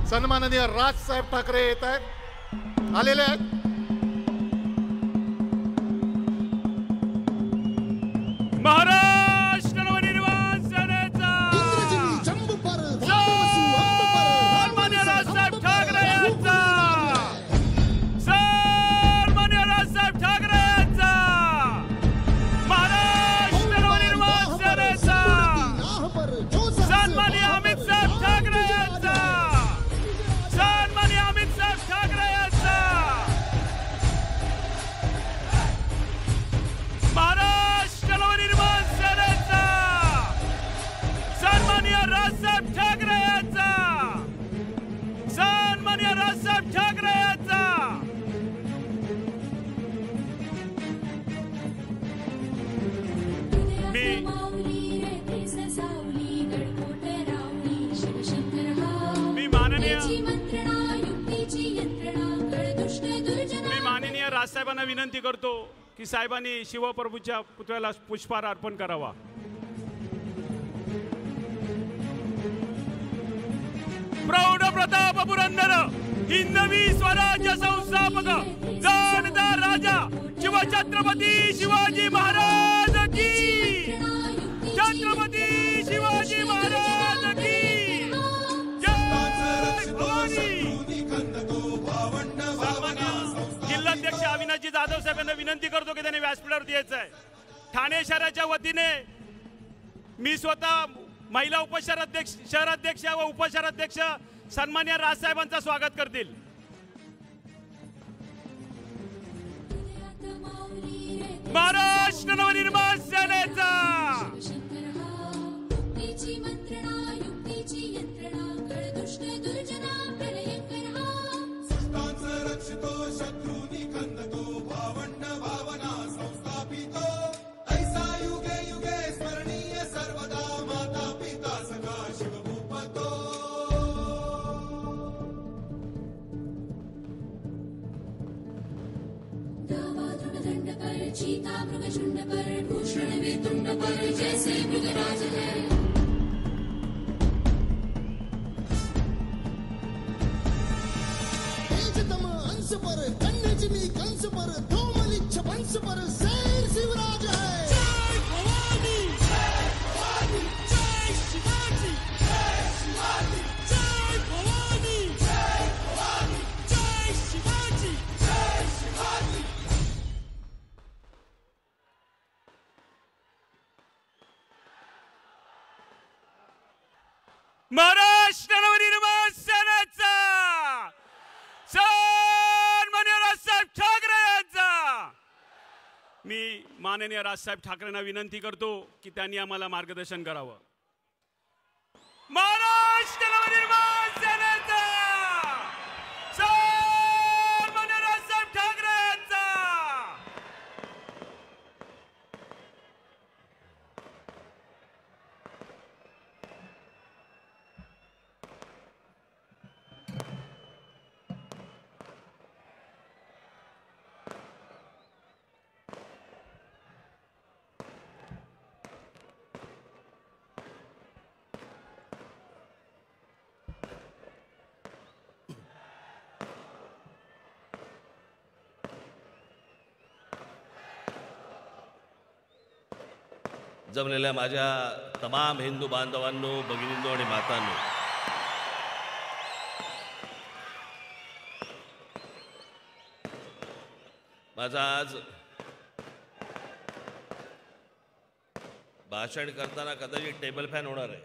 सन्माननीय राजसाहेब ठाकरे येत आहेत, आलेले आहेत. महाराष्ट्र नवनिर्माण सेनेचा सन्मान्य राजसाहेब ठाकरे यांचा, सन्मान्य राजसाहेब ठाकरे यांचा, महाराष्ट्र नवनिर्माण सेनेचा सन्मान्य अमित साहेब ठाकरे यांचा, सन्मान्य अमित साहेब ठाकरे यांचा, महाराष्ट्र नवनिर्माण सेनेचा सन्मान्य राजसाहेब ठाकरे यांचा, सन्मान्य राजसाहेब ठाकरे यांचा. मी माननीय राजसाहेबांना विनंती करतो की साहेबांनी शिवप्रभूच्या पुतळ्याला पुष्पहार अर्पण करावा. प्रौढ प्रताप पुरंदर हिंदवी स्वराज्य संस्थापक जाणदार राजा शिवछत्रपती शिवाजी महाराज की, छत्रपती शिवाजी महाराज की जय भवानी. जिल्हाध्यक्ष अविनाशजी जाधव साहेबांना विनंती करतो की त्यांनी व्यासपीठावरती यायचं आहे. ठाणे शहराच्या वतीने मी स्वतः महिला उपशहराध्यक्ष, शहराध्यक्ष व उपशहराध्यक्ष सन्मान्य राजसाहेबांचं स्वागत करतील. महाराष्ट्र नवनिर्माण सेनेचा चीता मृगचुंड पर भूषण वेतुंड पर जैसे मृगराज है. तेजतम अंश पर कन्याजिमी कंस पर धूमलिच्छ वंश पर शेर शिवराज है. जय भवानी, जय भवानी, जय शिवाजी, जय शिवाजी, जय भवानी, जय भवानी, जय शिवाजी, जय शिवाजी. महाराष्ट्र नवनिर्माण सेनेचा सन्मान्य राजसाहेब ठाकरे यांचा. मी माननीय राजसाहेब ठाकरेंना विनंती करतो की त्यांनी आम्हाला मार्गदर्शन करावं. महाराष्ट्र नवनिर्माण सेनेचा सन्मान्य राजसाहेब ठाकरे यांचा. जमलेल्या माझ्या तमाम हिंदू बांधवांनो, भगिनींनो आणि मातांनो, माझा आज भाषण करताना कदाचित टेबल फॅन होणार आहे.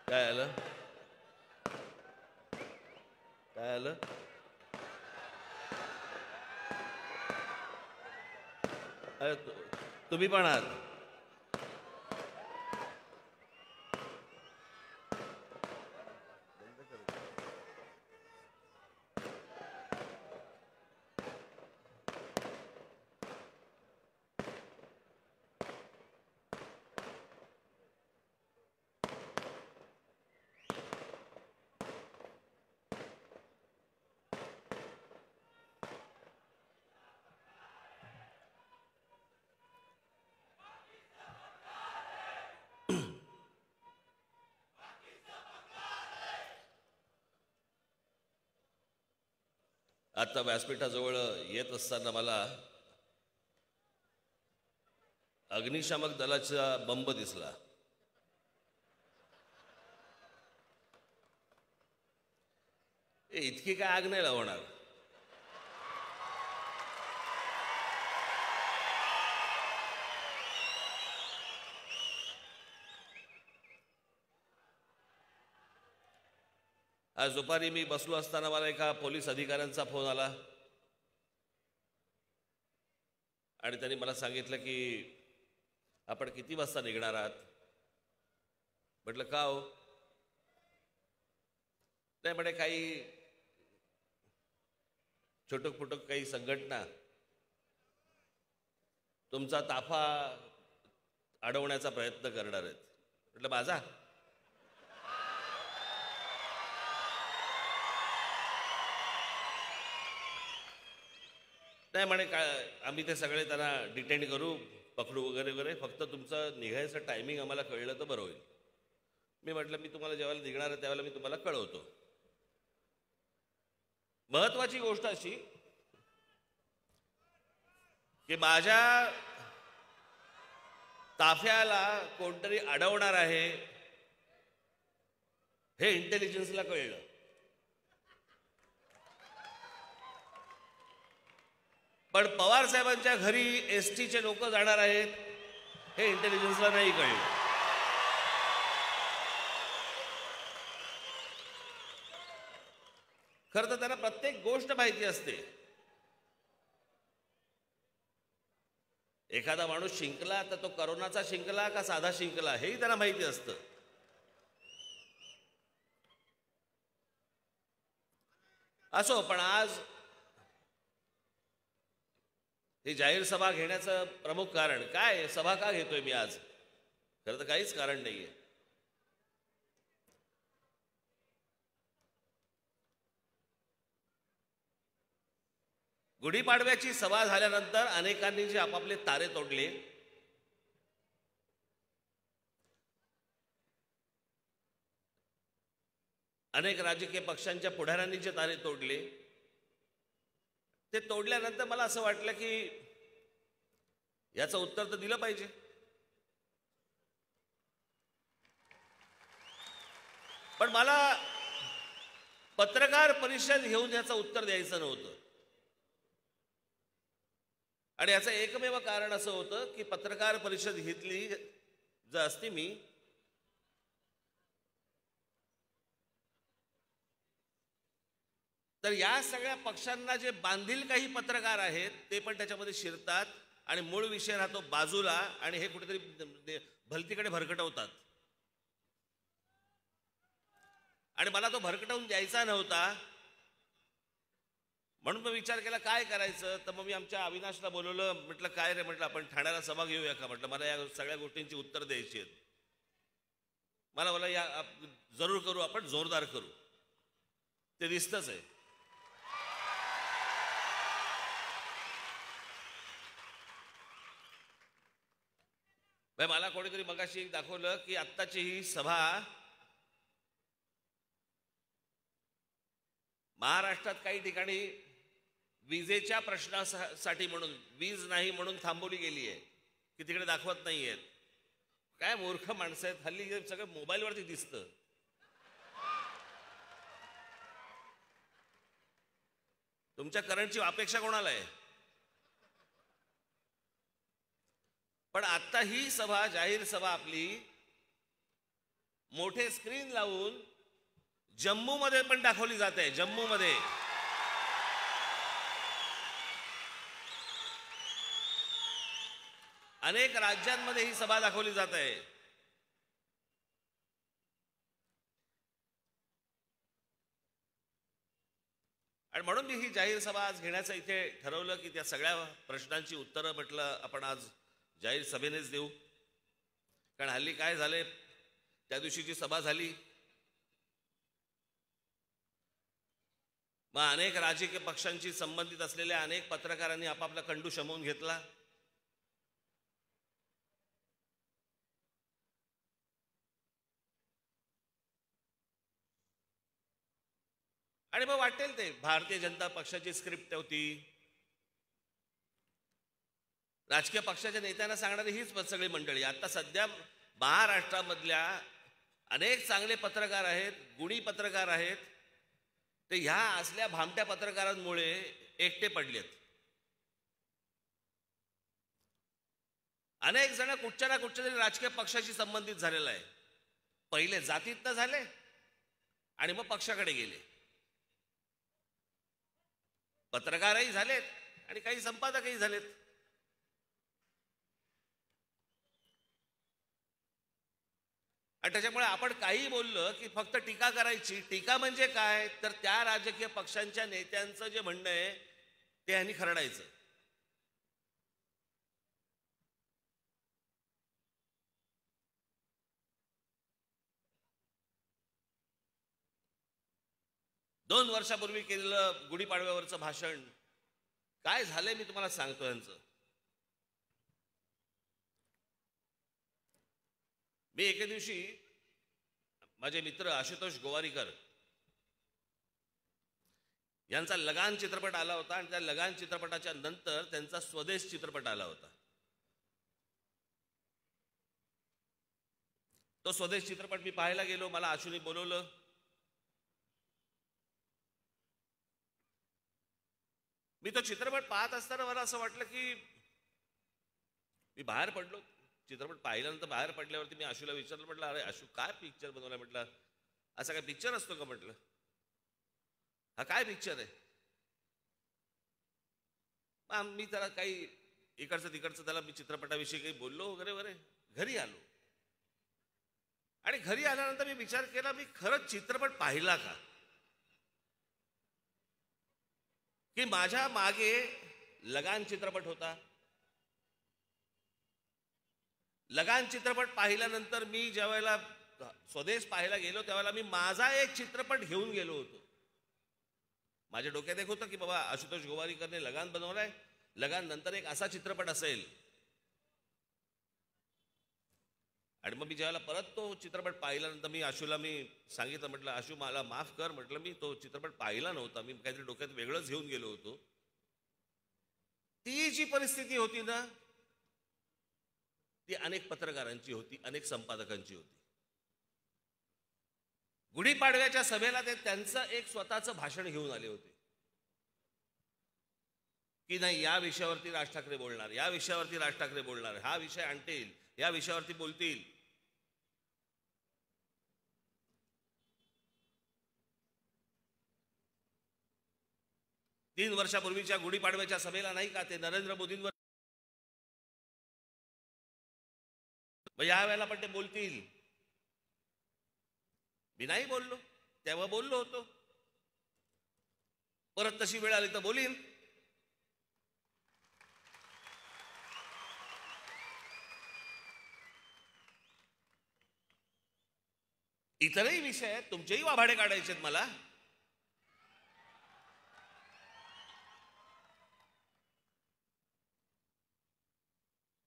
काय आलं, काय आलं? तुम्ही पण आहात. आता व्यासपीठाजवळ येत असताना मला अग्निशामक दलाचा बंब दिसला. इतकी काय आग नाही लावणार. आज दुपारी मी बसलो असताना मला एका पोलीस अधिकाऱ्यांचा फोन आला आणि त्यांनी मला सांगितलं की आपण किती वाजता निघणार आहात. म्हटलं का हो. नाही म्हणे काही छोटक फुटक काही संघटना तुमचा ताफा अडवण्याचा प्रयत्न करणार आहेत. म्हटलं माझा. नाही म्हणे काय आम्ही ते सगळे त्यांना डिटेंड करू, पकडू वगैरे वगैरे, फक्त तुमचं निघायचं टायमिंग आम्हाला कळलं तर बरं होईल. मी म्हटलं मी तुम्हाला जेव्हा निघणार आहे त्यावेळेला मी तुम्हाला कळवतो. महत्वाची गोष्ट अशी की माझ्या ताफ्याला कोणतरी अडवणार आहे हे इंटेलिजन्सला कळलं. पण पवार साहेबांच्या घरी एसटीचे लोक जाणार आहेत हे इंटेलिजन्सला नाही कळलं. खरं तर त्यांना प्रत्येक गोष्ट माहिती असते. एखादा माणूस शिंकला तर तो करोनाचा शिंकला का साधा शिंकला हेही त्यांना माहिती असतं. असो, पण आज ही जाहीर सभा घेण्याचं प्रमुख कारण काय, सभा का घेतोय मी आज, खरं तर काहीच कारण नाहीये. गुढीपाडव्याची सभा झाल्यानंतर अनेकांनी जे आपापले तारे तोडले, अनेक राजकीय पक्षांच्या पुढाऱ्यांनी जे तारे तोडले, ते तोडल्यानंतर मला असं वाटलं की याचं उत्तर तर दिलं पाहिजे. पण मला पत्रकार परिषद घेऊन याचं उत्तर द्यायचं नव्हतं. आणि याचं एकमेव कारण असं होतं की पत्रकार परिषद घेतली जर असती मी, तर या सगळ्या पक्षांना जे बांधील काही पत्रकार आहेत ते पण त्याच्यामध्ये शिरतात आणि मूळ विषय राहतो बाजूला आणि हे कुठेतरी भलतीकडे भरकटवतात. आणि मला तो भरकटवून द्यायचा नव्हता, म्हणून मी विचार केला काय करायचं. तर मग मी आमच्या अविनाशला बोलवलं. म्हटलं काय रे, म्हटलं आपण ठाण्याला सभा घेऊया का. म्हटलं मला या सगळ्या गोष्टींची उत्तर द्यायची आहेत. मला या जरूर करू, आपण जोरदार करू, ते दिसतच आहे. मला कोणीतरी मगाशी दाखवलं की आत्ताची ही सभा महाराष्ट्रात काही ठिकाणी विजेच्या प्रश्नासाठी म्हणून, वीज नाही म्हणून थांबवली गेली आहे की तिकडे दाखवत नाहीयेत. काय मूर्ख माणसं आहेत हल्ली, सगळं मोबाईलवरती दिसतं. तुमच्या करंटची अपेक्षा कोणाला आहे. पण आता ही सभा, जाहीर सभा आपली मोठे स्क्रीन लावून जम्मू मध्ये पण दाखवली जाते. जम्मू मध्ये अनेक राज्यांमध्ये ही सभा दाखवली जात आहे. आणि म्हणून मी ही जाहीर सभा आज घेण्याचं इथे ठरवलं की त्या सगळ्या प्रश्नांची उत्तरं म्हटलं आपण आज जाहीर सभेनेच देऊ. कारण हल्ली काय झालंय, त्या दिवशीची सभा झाली, मग अनेक राजकीय पक्षांशी संबंधित असलेल्या अनेक पत्रकारांनी आपापला कंडू शमवून घेतला. आणि मग वाटेल ते भारतीय जनता पक्षाची स्क्रिप्ट होती, राजकीय पक्षाच्या नेत्यांना सांगणारी हीच सगळी मंडळी. आता सध्या महाराष्ट्रामधल्या अनेक चांगले पत्रकार आहेत, गुणी पत्रकार आहेत, ते ह्या असल्या भामट्या पत्रकारांमुळे एकटे पडलेत. अनेक जण कुठच्या ना कुठच्या तरी राजकीय पक्षाशी संबंधित झालेला आहे. पहिले जातीतनं झाले आणि मग पक्षाकडे गेले. पत्रकारही झालेत आणि काही संपादकही झालेत. आणि त्याच्यामुळे आपण काही बोललं की फक्त टीका करायची. टीका म्हणजे काय, तर त्या राजकीय पक्षांच्या नेत्यांचं जे म्हणणं आहे ते ह्यांनी खरडायचं. दोन वर्षापूर्वी केलेलं गुढीपाडव्यावरचं भाषण काय झालंय मी तुम्हाला सांगतो. यांचं मी एके दिवशी माझे मित्र आशुतोष गोवारीकर यांचा लगान चित्रपट आला होता आणि त्या लगान चित्रपटाच्या नंतर त्यांचा स्वदेश चित्रपट आला होता. तो स्वदेश चित्रपट मी पाहायला गेलो. मला आशुने बोलवलं. मी तो चित्रपट पाहत असताना मला असं वाटलं की मी बाहेर पडलो. चित्रपट पाहिल्यानंतर बाहेर पडल्यावरती मी आशूला विचारलं, म्हटलं अरे आशू काय पिक्चर बनवला? म्हटलं असा काय पिक्चर असतो का? म्हटलं हा काय पिक्चर आहे? मी त्याला काही इकडचं तिकडचं त्याला मी चित्रपटाविषयी काही बोललो वगैरे वगैरे. घरी आलो आणि घरी आल्यानंतर मी विचार केला, मी खरंच चित्रपट पाहिला का? की माझ्या मागे लगान चित्रपट होता. लगान चित्रपट पाहिल्यानंतर मी ज्या वेळेला स्वदेश पाहायला गेलो त्यावेळेला मी माझा एक चित्रपट घेऊन गेलो होतो. माझ्या डोक्यात एक होतं की बाबा आशुतोष गोवारीकरने लगान बनवलाय, लगान नंतर एक असा चित्रपट असेल. आणि मग मी ज्यावेळेला परत तो चित्रपट पाहिल्यानंतर मी आशूला मी सांगितलं, म्हटलं आशू मला माफ कर, म्हटलं मी तो चित्रपट पाहिला नव्हता, मी काहीतरी डोक्यात वेगळंच घेऊन गेलो होतो. ती जी परिस्थिती होती ना ती अनेक पत्रकारांची होती, अनेक संपादकांची होती. गुढीपाडव्याच्या सभेला ते त्यांचं एक स्वतःचं भाषण घेऊन आले होते की नाही या विषयावरती राज ठाकरे बोलणार, या विषयावरती राज ठाकरे बोलणार, हा विषय आणतील, या विषयावरती बोलतील. तीन वर्षापूर्वीच्या गुढीपाडव्याच्या सभेला नाही का ते नरेंद्र मोदींवर या वेळेला पण ते बोलतील. मी नाही बोललो, तेव्हा बोललो होतो, परत तशी वेळ आली तर बोलीन. इतरही विषय आहेत, तुमचेही वाभाडे काढायचे आहेत मला.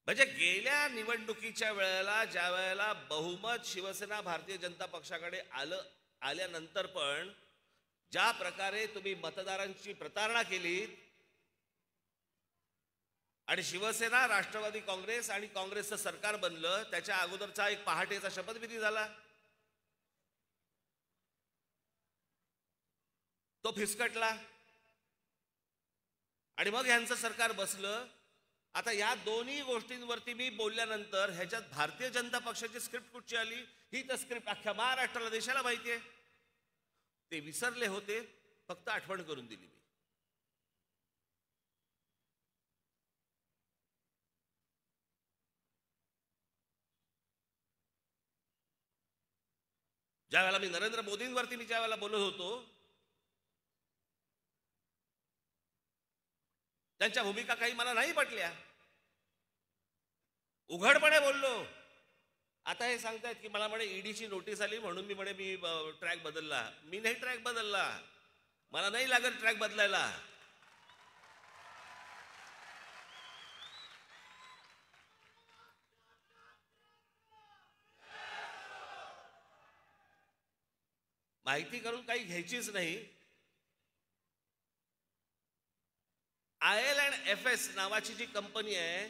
म्हणजे गेल्या निवडणुकीच्या वेळेला ज्या वेळेला बहुमत शिवसेना भारतीय जनता पक्षाकडे आल्यानंतर पण ज्या प्रकारे तुम्ही मतदारांची प्रतारणा केली आणि शिवसेना, राष्ट्रवादी काँग्रेस आणि काँग्रेसचं सरकार बनलं, त्याच्या अगोदरचा एक पहाटेचा शपथविधी झाला, तो फिसकटला आणि मग यांचं सरकार बसलं. आता या दोन्ही गोष्टींवरती मी बोलल्यानंतर ह्याच्यात भारतीय जनता पक्षाची स्क्रिप्ट कुठची आली? ही तर स्क्रिप्ट अख्ख्या महाराष्ट्राला, देशाला माहिती आहे. ते विसरले होते, फक्त आठवण करून दिली मी. ज्या वेळेला मी नरेंद्र मोदींवरती मी ज्या वेळेला बोलत होतो त्यांच्या भूमिका काही मला नाही पटल्या, उघडपणे बोललो. आता हे सांगतायत की मला म्हणे ईडीची नोटीस आली म्हणून मी म्हणे मी ट्रॅक बदलला. मी नाही ट्रॅक बदलला, मला नाही लागत ट्रॅक बदलायला. माहिती करून काही घ्यायचीच नाही. IL&FS नावाची जी कंपनी आहे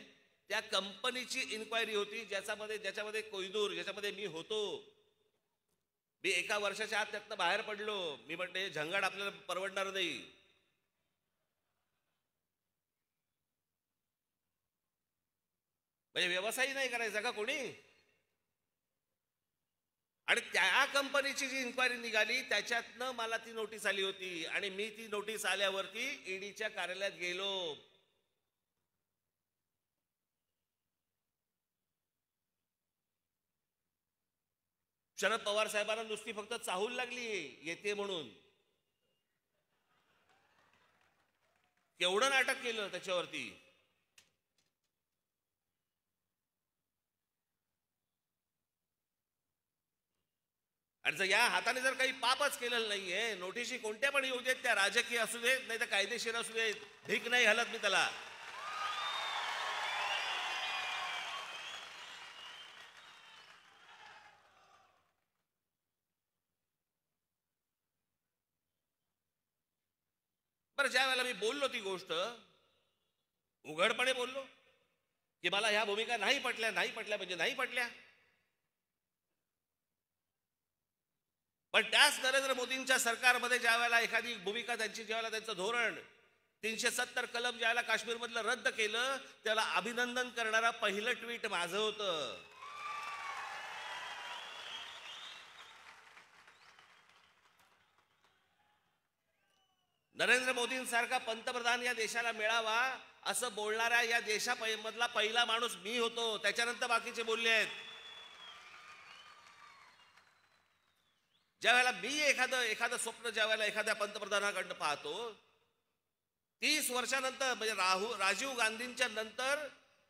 त्या कंपनीची इन्क्वायरी होती, ज्याच्यामध्ये कोयदूर, ज्याच्यामध्ये मी होतो. मी 1 वर्षाच्या आत त्यातनं बाहेर पडलो. मी म्हटलं हे झंगाट आपल्याला परवडणार नाही. म्हणजे व्यवसायही नाही करायचा का कोणी? आणि त्या कंपनीची जी इन्क्वायरी निघाली त्याच्यातनं मला ती नोटीस आली होती आणि मी ती नोटीस आल्यावरती ईडीच्या कार्यालयात गेलो. शरद पवार साहेबांना नुसती फक्त चाहूल लागली येते म्हणून. केवढं नाटक केलं त्याच्यावरती. आणि जर या हाताने जर काही पापच केलेलं नाहीये, नोटीसी कोणत्या पण येऊ देत, त्या राजकीय असू देत नाही तर कायदेशीर असू देत, ठीक नाही हलत मी त्याला. बरं, ज्या वेळेला मी बोललो ती गोष्ट उघडपणे बोललो की मला ह्या भूमिका नाही पटल्या म्हणजे नाही पटल्या. पण त्याच नरेंद्र मोदींच्या सरकारमध्ये ज्या वेळेला एखादी भूमिका त्यांची, ज्यावेळेला त्यांचं धोरण 370 कलम ज्यावेळेला काश्मीरमधलं रद्द केलं त्याला अभिनंदन करणारा पहिलं ट्विट माझं होतं. नरेंद्र मोदींसारखा पंतप्रधान या देशाला मिळावा असं बोलणाऱ्या या देशामधला पहिला माणूस मी होतो. त्याच्यानंतर बाकीचे बोलले आहेत. ज्या वेळेला मी एखादं स्वप्न ज्या वेळेला एखाद्या पंतप्रधानाकडनं पाहतो, 30 वर्षानंतर म्हणजे राजीव गांधींच्या नंतर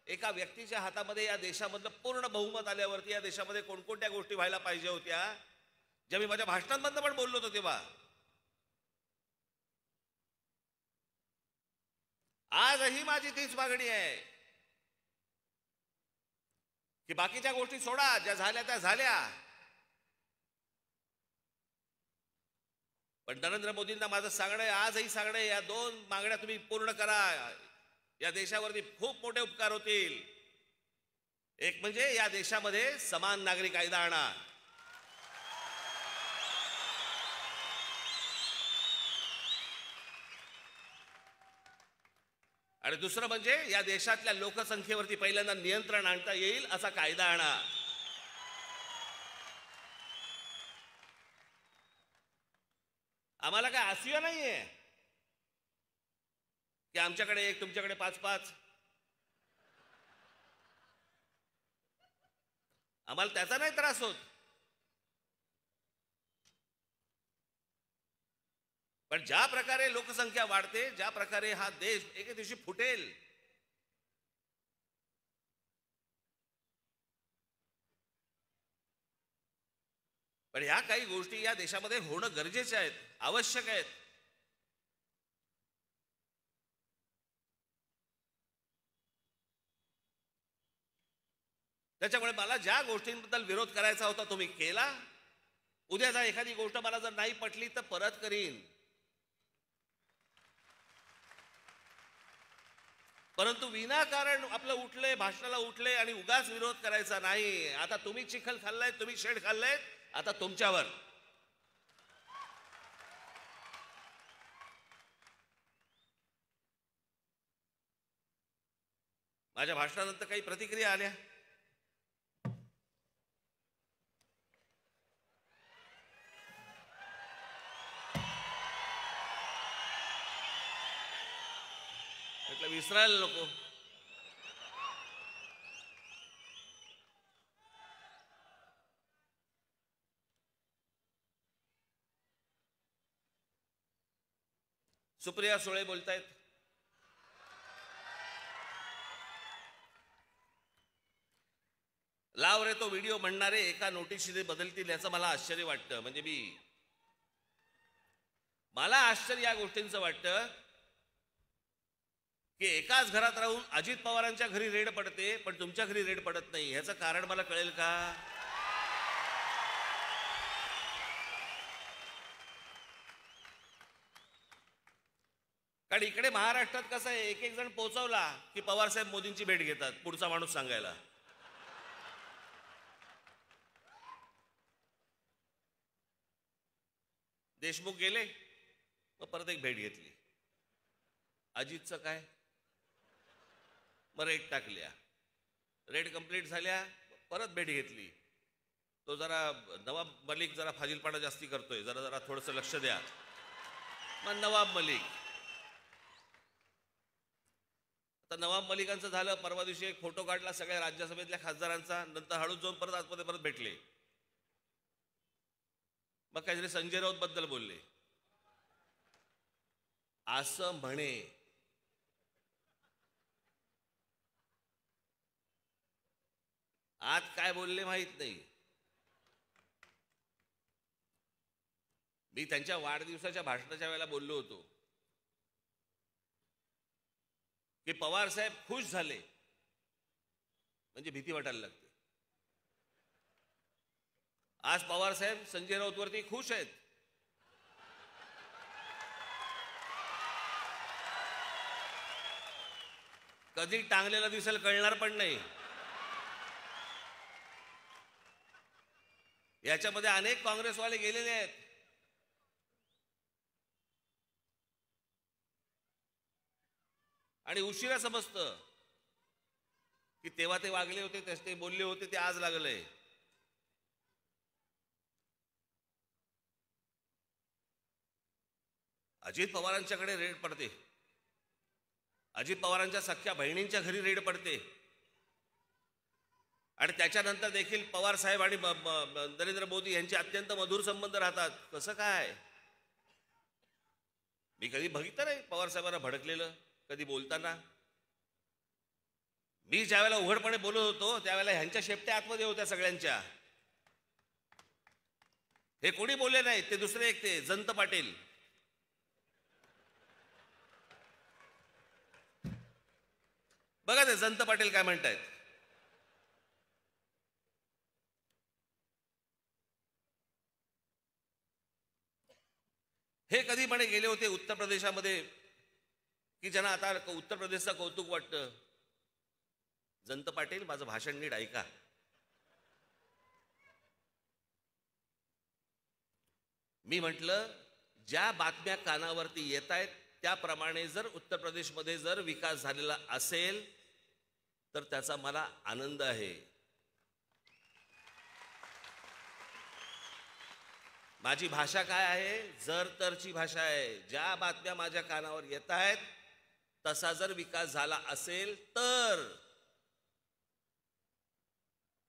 एका व्यक्तीच्या हातामध्ये या देशामधलं पूर्ण बहुमत आल्यावरती या देशामध्ये कोणकोणत्या गोष्टी व्हायला पाहिजे होत्या, ज्या मी माझ्या भाषणांमधनं पण बोललो होतो तेव्हा. आजही माझी तीच मागणी आहे की बाकीच्या गोष्टी सोडा, ज्या झाल्या त्या झाल्या. पण नरेंद्र मोदींना माझं सांगणं आहे, आजही सांगणं आहे, या 2 मागण्या तुम्ही पूर्ण करा. या देशावरती खूप मोठे उपकार होतील. एक म्हणजे या देशामध्ये समान नागरी कायदा आणा. आणि दुसरं म्हणजे या देशातल्या लोकसंख्येवरती पहिल्यांदा नियंत्रण आणता येईल असा कायदा आणा. आम्हाला काय आसूया नाहीये की आमच्याकडे 1 तुमच्याकडे 5-5. आम्हाला त्याचा नाही त्रास होत. पण ज्या प्रकारे लोकसंख्या वाढते, ज्या प्रकारे हा देश एके दिवशी फुटेल, पण ह्या काही गोष्टी या देशामध्ये होणं गरजेच्या आहेत, आवश्यक आहेत. त्याच्यामुळे मला ज्या गोष्टींबद्दल विरोध करायचा होता तो मी केला. उद्या जर एखादी गोष्ट मला जर नाही पटली तर परत करीन. परंतु विनाकारण आपलं उठले, भाषणाला उठले आणि उगाच विरोध करायचा नाही. आता तुम्ही चिखल खाल्लाय, तुम्ही शेड खाल्लाय, आता तुमच्यावर. माझ्या भाषणानंतर काही प्रतिक्रिया आल्या. म्हटलं विसरायला नको. सुप्रिया सुळे बोलतायत. लाव रे तो व्हिडिओ म्हणणारे एका नोटीशीने बदलतील याचं मला आश्चर्य वाटतं. म्हणजे मला आश्चर्य या गोष्टींचं वाटतं की एकाच घरात राहून अजित पवारांच्या घरी रेड पडते पण तुमच्या घरी रेड पडत नाही. ह्याचं कारण मला कळेल का? कारण इकडे महाराष्ट्रात कसं आहे, एक एक जण पोहोचवला की पवार साहेब मोदींची भेट घेतात पुढचा माणूस सांगायला. देशमुख गेले, मग परत एक भेट घेतली. अजितचं काय, मग रेट टाकल्या, रेट कंप्लीट झाल्या, परत भेट घेतली. तो जरा नवाब मलिक जरा फाजीलपणा जास्ती करतोय, जरा जरा थोडंसं लक्ष द्या. मग नवाब मलिक, आता नवाब मलिकांचं झालं. परवा दिवशी एक फोटो काढला सगळ्या राज्यसभेतल्या खासदारांचा, नंतर हळूच जाऊन परत आतमध्ये परत भेटले. मग काहीतरी संजय राऊत बद्दल बोलले. असं म्हणे आज काय बोलले माहित नाही. मी त्यांच्या वाढदिवसाच्या भाषणाच्या वेळेला बोललो होतो की पवार साहेब खुश झाले म्हणजे भीती वाटायला लागते. आज पवार साहेब संजय राऊत वरती खुश आहेत. कधी टांगलेला दिसेल कळणार पण नाही. याच्यामध्ये अनेक काँग्रेसवाले गेलेले आहेत. आणि उशिरा समजतं की तेव्हा ते वागले होते, ते बोलले होते, ते आज लागलंय. अजित पवारांच्याकडे रेड पडते, अजित पवारांच्या सख्या बहिणींच्या घरी रेड पडते, आणि त्याच्यानंतर देखील पवार साहेब आणि नरेंद्र मोदी यांचे अत्यंत मधुर संबंध राहतात. कसं काय, मी कधी बघितलं नाही पवार साहेबांना भडकलेलं कधी बोलताना. मी ज्यावेळेला उघडपणे बोलत होतो त्यावेळेला ह्यांच्या शेपट्या आतमध्ये होत्या सगळ्यांच्या. हे कोणी बोलले नाही, ते दुसरे एक ते जयंत पाटील. बघा ते जयंत पाटील काय म्हणतायत. हे कधी म्हणे गेले होते उत्तर प्रदेशामध्ये की ज्यांना आता उत्तर प्रदेशचं कौतुक वाटतं. जयंत पाटील, माझं भाषण नीट ऐका. मी म्हटलं ज्या बातम्या कानावरती येत आहेत त्याप्रमाणे जर उत्तर प्रदेशमध्ये जर विकास झालेला असेल तर त्याचा मला आनंद आहे. माझी भाषा काय आहे, जर तरची भाषा आहे. ज्या बातम्या माझ्या कानावर येत आहेत तसा जर विकास झाला असेल तर.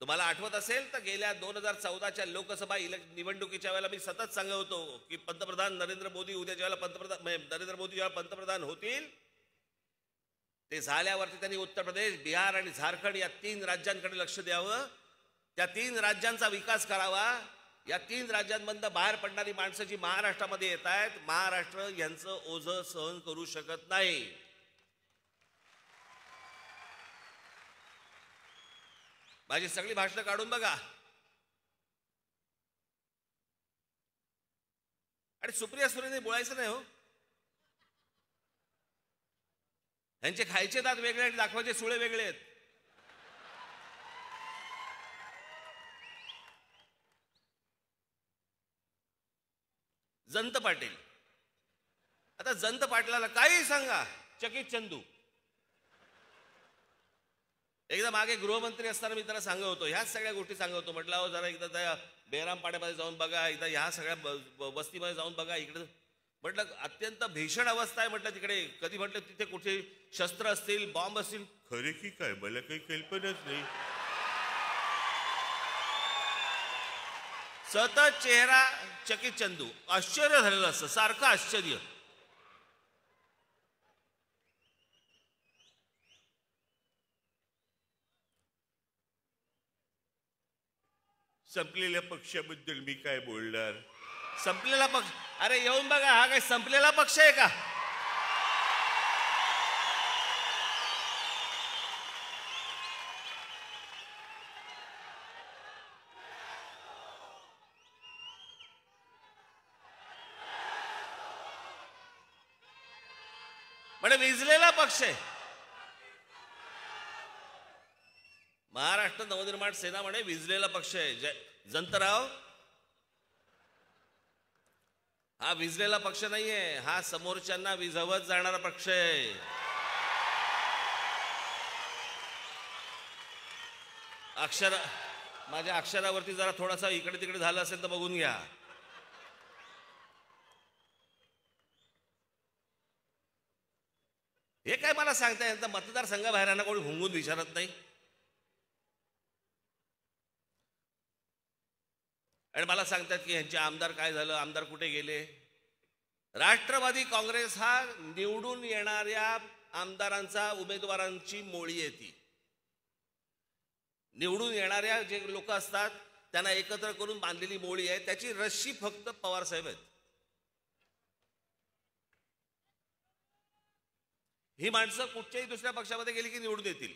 तुम्हाला आठवत असेल तर गेल्या 2014च्या लोकसभा निवडणुकीच्या वेळेला मी सतत सांगत होतो की पंतप्रधान नरेंद्र मोदी उद्या नरेंद्र मोदी जेव्हा पंतप्रधान होतील ते झाल्यावरती त्यांनी उत्तर प्रदेश, बिहार आणि झारखंड या 3 राज्यांकडे लक्ष द्यावं. त्या 3 राज्यांचा विकास करावा. या 3 राज्यांमधनं बाहेर पडणारी माणसं जी महाराष्ट्रामध्ये येत आहेत, महाराष्ट्र यांचं ओझं सहन करू शकत नाही. माझी सगळी भाषणं काढून बघा. आणि सुप्रिया सुळेंनी बोलायचं नाही हो. यांचे खायचे दात वेगळे आणि दाखवायचे सुळे वेगळे आहेत. जयंत पाटील, आता जयंत पाटलाला काही सांगा, चकित चंदू. एकदा मागे गृहमंत्री असताना मी त्याला सांगत होतो, ह्याच सगळ्या गोष्टी सांगत होतो. म्हटलं अहो जरा एकदा त्या बेराम पाड्यामध्ये जाऊन बघा, एकदा ह्या सगळ्या वस्तीमध्ये जाऊन बघा. इकडे म्हटलं अत्यंत भीषण अवस्था आहे म्हटलं तिकडे. कधी म्हटलं तिथे कुठे शस्त्र असतील, बॉम्ब असतील. खरे की काय मला काही कल्पनाच नाही. सतत चेहरा चकित चंदू. आश्चर्य झालेलं असतं, सारखं आश्चर्य. संपलेल्या पक्षाबद्दल मी काय बोलणार. संपलेला पक्ष, अरे येऊन बघा, हा काय संपलेला पक्ष आहे का. म्हणजे विजलेला पक्ष आहे. महाराष्ट्र नवनिर्माण सेना म्हणे विजलेला पक्ष आहे. जंतराव हा विजलेला पक्ष नाहीये, हा समोरच्यांना विझवत जाणारा पक्ष आहे. माझ्या अक्षरावरती जरा थोडासा इकडे तिकडे झालं असेल तर बघून घ्या. हे काय मला सांगता यांचा मतदारसंघाबाहेरांना कोणी हुंगून विचारत नाही. आणि मला सांगतात की यांचे आमदार काय झालं, आमदार कुठे गेले. राष्ट्रवादी काँग्रेस हा निवडून येणाऱ्या आमदारांचा उमेदवारांची मोळी आहे. ती निवडून येणाऱ्या जे लोक असतात त्यांना एकत्र करून बांधलेली मोळी आहे. त्याची रस्सी फक्त पवार साहेब आहेत. ही माणसं कुठच्याही दुसऱ्या पक्षामध्ये गेली की निवडून येतील.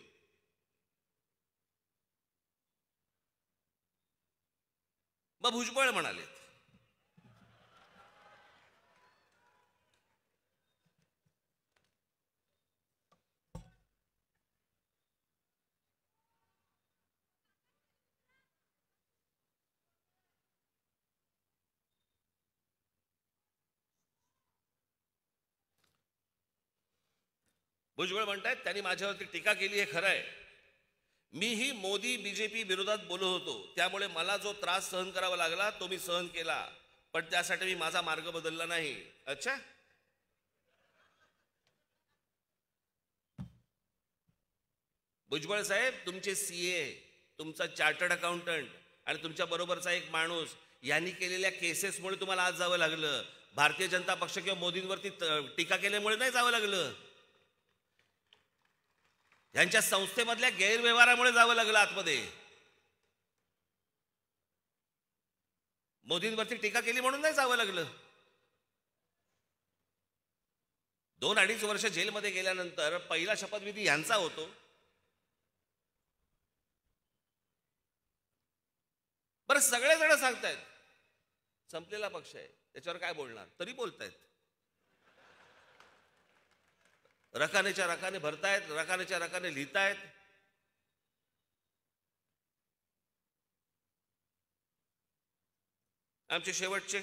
मग भुजबळ म्हणाले भुजबळ म्हणतायत त्यांनी माझ्यावरती टीका केली हे खरं आहे. मीही मोदी बीजेपी विरोधात बोलत होतो, त्यामुळे मला जो त्रास सहन करावा लागला तो मी सहन केला, पण त्यासाठी मी माझा मार्ग बदलला नाही. अच्छा, भुजबळ साहेब तुमचे सीए, तुमचा चार्टर्ड अकाउंटंट आणि तुमच्या बरोबरचा एक माणूस यांनी केलेल्या केसेसमुळे तुम्हाला आज जावं लागलं. भारतीय जनता पक्ष किंवा मोदींवरती टीका केल्यामुळे नाही जावं लागलं. यांच्या संस्थेमधल्या गैरव्यवहारामुळे जावं लागलं आतमध्ये. मोदींवरती टीका केली म्हणून नाही जावं लागलं. 2-2.5 वर्ष जेलमध्ये गेल्यानंतर पहिला शपथविधी यांचा होतो. बरं, सगळेजण सांगतायत संपलेला पक्ष आहे, त्याच्यावर काय बोलणार, तरी बोलतायत. रकानेच्या रकाने भरतायत, रकानेच्या रकाने लिहितायत. आमचे शेवटचे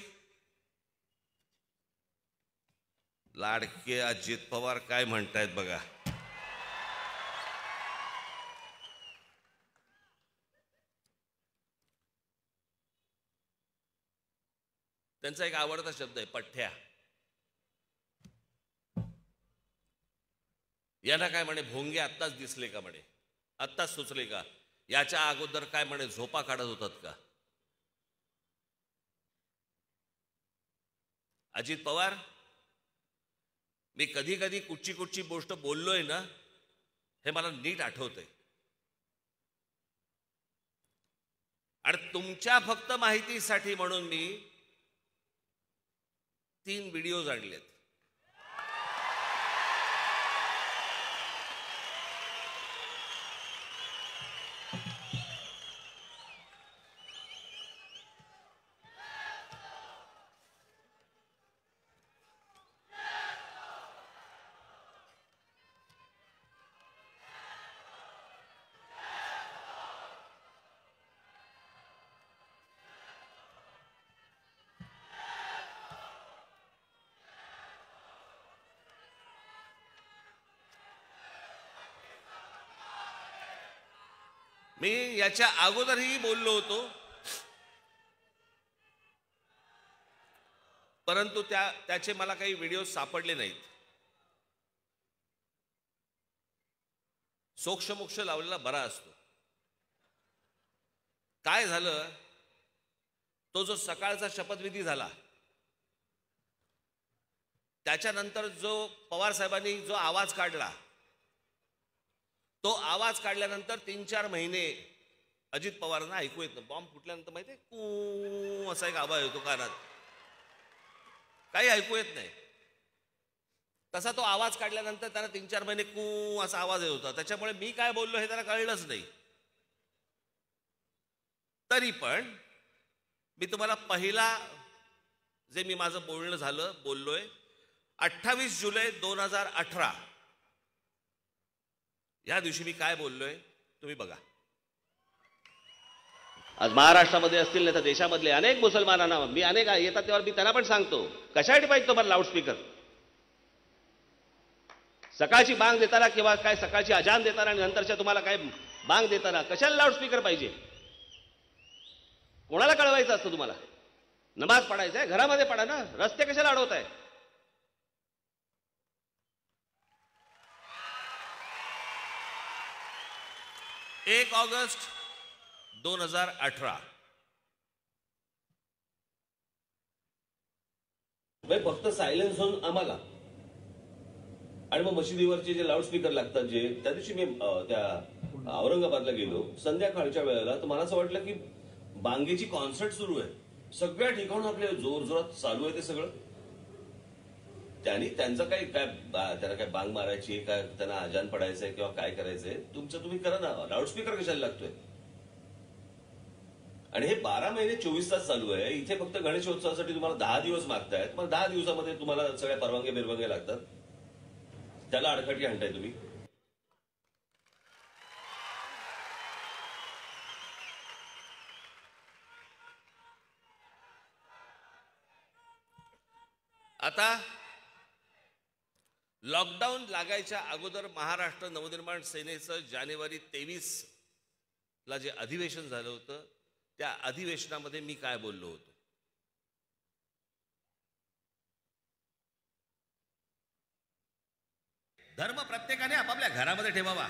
लाडके अजित पवार काय म्हणतायत बघा. त्यांचा एक आवडता शब्द आहे पठ्ठ्या. यांना काय म्हणे, भोंगे आत्ताच दिसले का म्हणे, आत्ताच सुचले का, याच्या अगोदर काय म्हणे झोपा काढत होतात का. अजित पवार, मी कधी कधी कुठची कुठची गोष्ट बोललोय ना, हे मला नीट आठवतंय. आणि तुमच्या फक्त माहितीसाठी म्हणून मी 3 व्हिडिओज आणलेत. मी याच्या अगोदरही बोललो होतो, परंतु त्याचे मला काही व्हिडिओ सापडले नाहीत. सोक्षमोक्ष लावलेला बरा असतो. काय झालं, तो जो सकाळचा शपथविधी झाला त्याच्यानंतर जो पवार साहेबांनी जो आवाज काढला, तो आवाज काढल्यानंतर 3-4 महिने अजित पवारांना ऐकू येत नाही. बॉम्ब फुटल्यानंतर माहितीये कू असा एक आवाज येतो कानात, काही ऐकू येत नाही. तसा तो आवाज काढल्यानंतर त्याला 3-4 महिने कू असा आवाज येत होता. त्याच्यामुळे मी काय बोललो हे त्याला कळलंच नाही. तरी पण मी तुम्हाला पहिला जे मी माझं बोलणं बोललोय, 28 जुलै 2018 या दिवशी मी काय बोललोय तुम्ही बघा. आज महाराष्ट्रामध्ये असतील नाही तर देशामधले अनेक मुसलमानांना मी अनेक येतात तेव्हा मी त्यांना पण सांगतो, कशासाठी पाहिजे तुम्हाला लाऊडस्पीकर? सकाळची बांग देताना किंवा काय सकाळची अजान देताना आणि नंतरच्या तुम्हाला काय बांग देताना कशाला लाऊडस्पीकर पाहिजे? कोणाला कळवायचं असतं तुम्हाला? नमाज पडायचं आहे घरामध्ये पडा ना, रस्ते कशाला अडवताय? 1 ऑगस्ट 2018 फक्त सायलेन्स होऊन आम्हाला आणि मग मशिदीवरचे जे लाऊडस्पीकर लागतात जे त्या दिवशी मी त्या औरंगाबादला गेलो संध्याकाळच्या वेळेला, तर मला असं वाटलं की बांगेची कॉन्सर्ट सुरू आहे. सगळ्या ठिकाणून आपले जोर जोरात चालू आहे ते सगळं. त्यांनी त्यांचं काय त्यांना काय बांग मारायची काय, त्यांना अजान पडायचंय किंवा काय करायचंय तुमचं तुम्ही करा ना, लाऊडस्पीकर कशाला लागतोय? आणि हे 12 महिने 24 तास चालू आहे. इथे फक्त गणेशोत्सवासाठी तुम्हाला 10 दिवस मागतायत, मग 10 दिवसामध्ये तुम्हाला सगळ्या परवानगी बिरवानगी लागतात, त्याला अडखटी आणताय तुम्ही. आता लॉकडाऊन लागायच्या अगोदर महाराष्ट्र नवनिर्माण सेनेचं जानेवारी 23 ला जे अधिवेशन झालं होतं त्या अधिवेशनामध्ये मी काय बोललो होतो? धर्म प्रत्येकाने आपापल्या घरामध्ये ठेवावा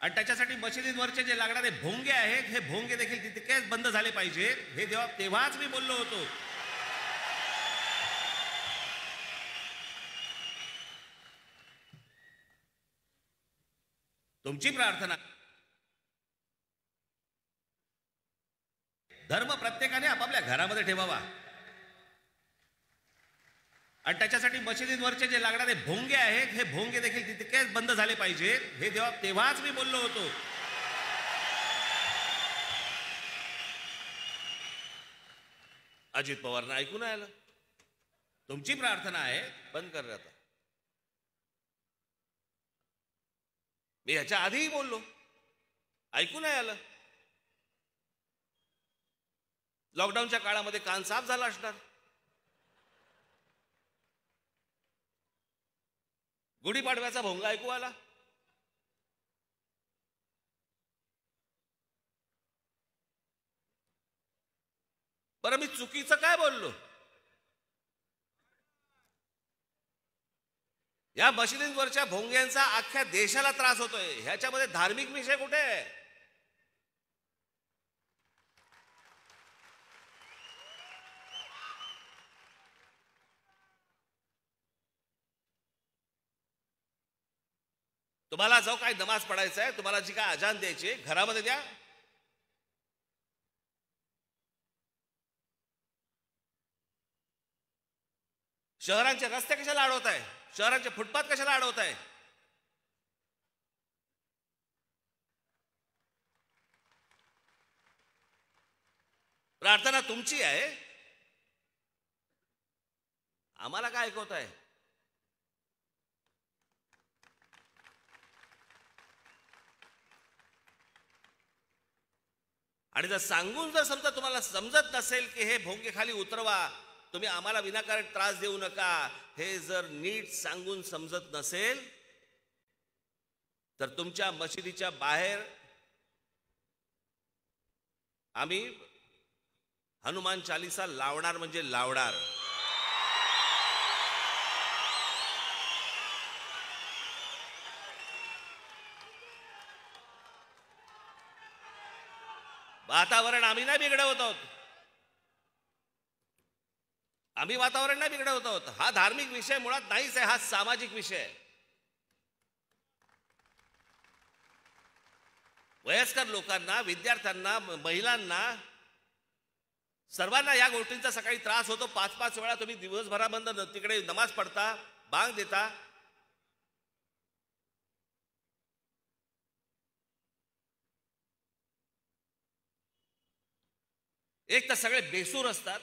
आणि त्याच्यासाठी मशिदींवरचे जे लागणारे भोंगे आहेत हे भोंगे देखील तितकेच बंद झाले पाहिजे, हे तेव्हाच मी बोललो होतो. तुमची प्रार्थना, धर्म प्रत्येकाने आपापल्या घरामध्ये ठेवावा आणि त्याच्यासाठी मशिदींवरचे जे लागणारे भोंगे आहेत हे भोंगे देखील तितकेच बंद झाले पाहिजे, हे तेव्हाच मी बोललो होतो. अजित पवारना ऐकून आलं. तुमची प्रार्थना आहे बंद कर आता. मी ह्याच्या आधीही बोललो, ऐकू नाही आलं. लॉकडाऊनच्या काळामध्ये कान साफ झाला असणार. गुढीपाडव्याचा भोंगा ऐकू आला. बरं मी चुकीचं काय बोललो? या मशिदींवरच्या भोंग्यांचा अख्ख्या देशाला त्रास होतोय, ह्याच्यामध्ये धार्मिक विषय कुठे आहे? तुम्हाला जो काय नमाज पडायचा आहे, तुम्हाला जी काय अजान द्यायची घरामध्ये द्या. शहरांचे रस्ते कशाला अडवताय? शहरांचे फुटपाथ कशाला अडवताय? प्रार्थना तुमची आहे, आम्हाला काय ऐकवताय? आणि जर सांगून जर समजा तुम्हाला समजत नसेल की हे भोंगे खाली उतरवा, तुम्ही आम्हाला विनाकारण त्रास देऊ नका, हे जर नीट सांगून समजत नसेल तर तुमच्या मशिदीच्या बाहेर आम्ही हनुमान चालीसा लावणार म्हणजे लावणार. वातावरण आम्ही नाही बिघडवत आहोत, आम्ही वातावरण नाही बिघडवत आहोत. हा धार्मिक विषय मुळात नाहीच आहे, हा सामाजिक विषय आहे. वयस्कर लोकांना, विद्यार्थ्यांना, महिलांना, सर्वांना या गोष्टींचा सकाळी त्रास होतो. 5-5 वेळा तुम्ही दिवसभराबंद तिकडे नमाज पडता, बांग देता. एक तर सगळे बेसूर असतात,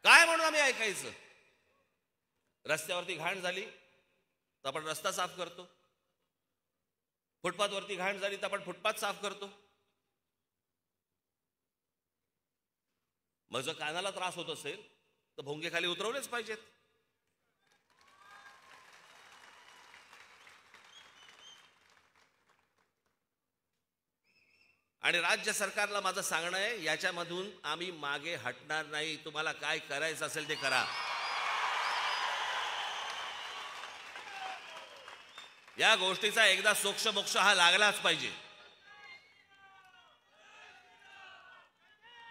काय म्हणून आम्ही ऐकायचं? रस्त्यावरती घाण झाली तर आपण रस्ता साफ करतो, फुटपाथवरती घाण झाली तर आपण फुटपाथ साफ करतो. मग जर कानाला त्रास होत असेल तर भोंगे खाली उतरवलेच पाहिजेत. आणि राज्य सरकारला माझं सांगणं आहे, याच्यामधून आम्ही मागे हटणार नाही. तुम्हाला काय करायचं असेल ते करा. या गोष्टीचा एकदा सोक्ष मोक्ष हा लागलाच पाहिजे.